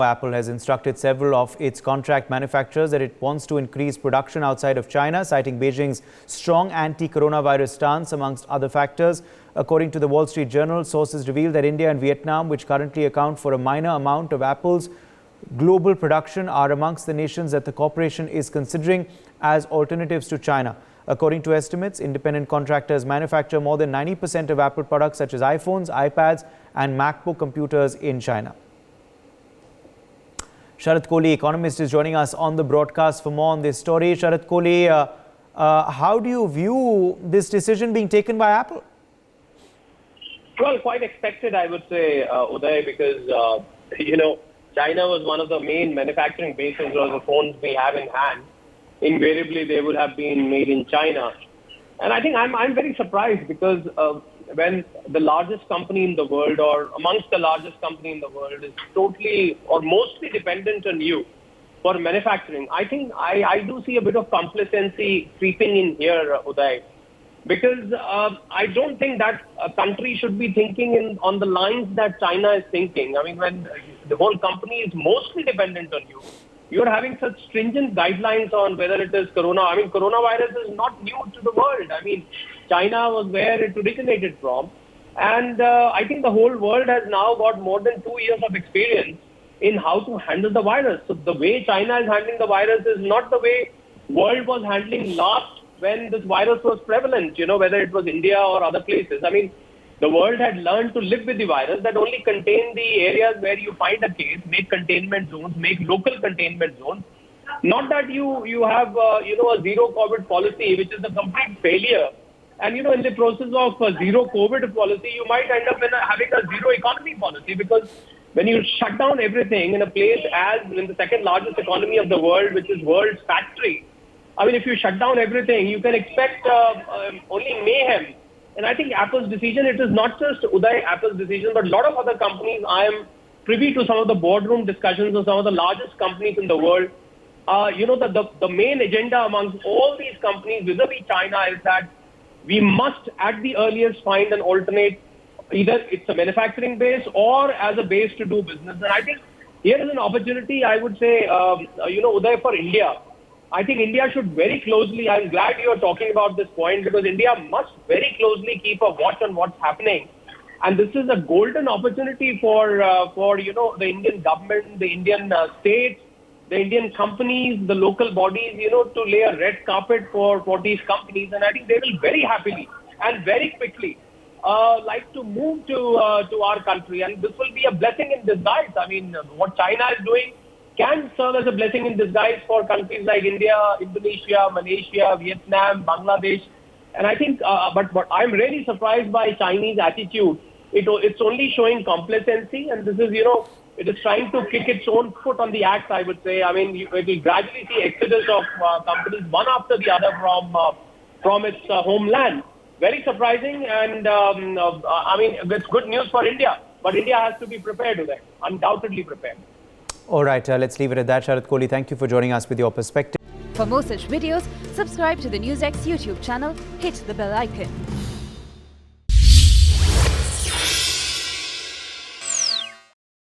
Apple has instructed several of its contract manufacturers that it wants to increase production outside of China, citing Beijing's strong anti-coronavirus stance, amongst other factors. According to the Wall Street Journal, sources reveal that India and Vietnam, which currently account for a minor amount of Apple's global production, are amongst the nations that the corporation is considering as alternatives to China. According to estimates, independent contractors manufacture more than 90% of Apple products such as iPhones, iPads and MacBook computers in China. Sharat Kohli, economist, is joining us on the broadcast for more on this story. Sharat Kohli, how do you view this decision being taken by Apple? Well, quite expected, I would say, Uday, because, China was one of the main manufacturing bases of the phones we have in hand. Invariably, they would have been made in China. And I think I'm very surprised because when the largest company in the world, or amongst the largest company in the world, is totally or mostly dependent on you for manufacturing, I think I do see a bit of complacency creeping in here, Uday, because I don't think that a country should be thinking on the lines that China is thinking. I mean, when the whole company is mostly dependent on you, you're having such stringent guidelines on whether it is corona. I mean, coronavirus is not new to the world. I mean, China was where it originated from. And I think the whole world has now got more than 2 years of experience in how to handle the virus. So the way China is handling the virus is not the way world was handling last when this virus was prevalent, whether it was India or other places. I mean, the world had learned to live with the virus, that only contain the areas where you find a case, make containment zones, make local containment zones. Not that you have, a zero COVID policy, which is a complete failure. And, in the process of a zero COVID policy, you might end up having a zero economy policy, because when you shut down everything in a place as in the second largest economy of the world, which is world's factory, I mean, if you shut down everything, you can expect only mayhem. And I think Apple's decision, it is not just Uday Apple's decision, but a lot of other companies. I am privy to some of the boardroom discussions of some of the largest companies in the world. The main agenda amongst all these companies vis-a-vis China is that we must at the earliest find an alternate, either it's a manufacturing base or as a base to do business. And I think here is an opportunity, I would say, Uday, for India. I think India should very closely, I'm glad you are talking about this point, because India must very closely keep a watch on what's happening. And this is a golden opportunity for the Indian government, the Indian states, the Indian companies, the local bodies, to lay a red carpet for these companies. And I think they will very happily and very quickly like to move to our country. And this will be a blessing in disguise. I mean, what China is doing can serve as a blessing in disguise for countries like India, Indonesia, Malaysia, Vietnam, Bangladesh. And I think, but I'm really surprised by Chinese attitude. It's only showing complacency, and this is, it is trying to kick its own foot on the axe, I would say. I mean, it will gradually see exodus of companies one after the other from its homeland. Very surprising, and I mean, it's good news for India, but India has to be prepared to that, undoubtedly prepared. All right, let's leave it at that. Sharat Kohli, thank you for joining us with your perspective. For more such videos, subscribe to the NewsX YouTube channel, hit the bell icon.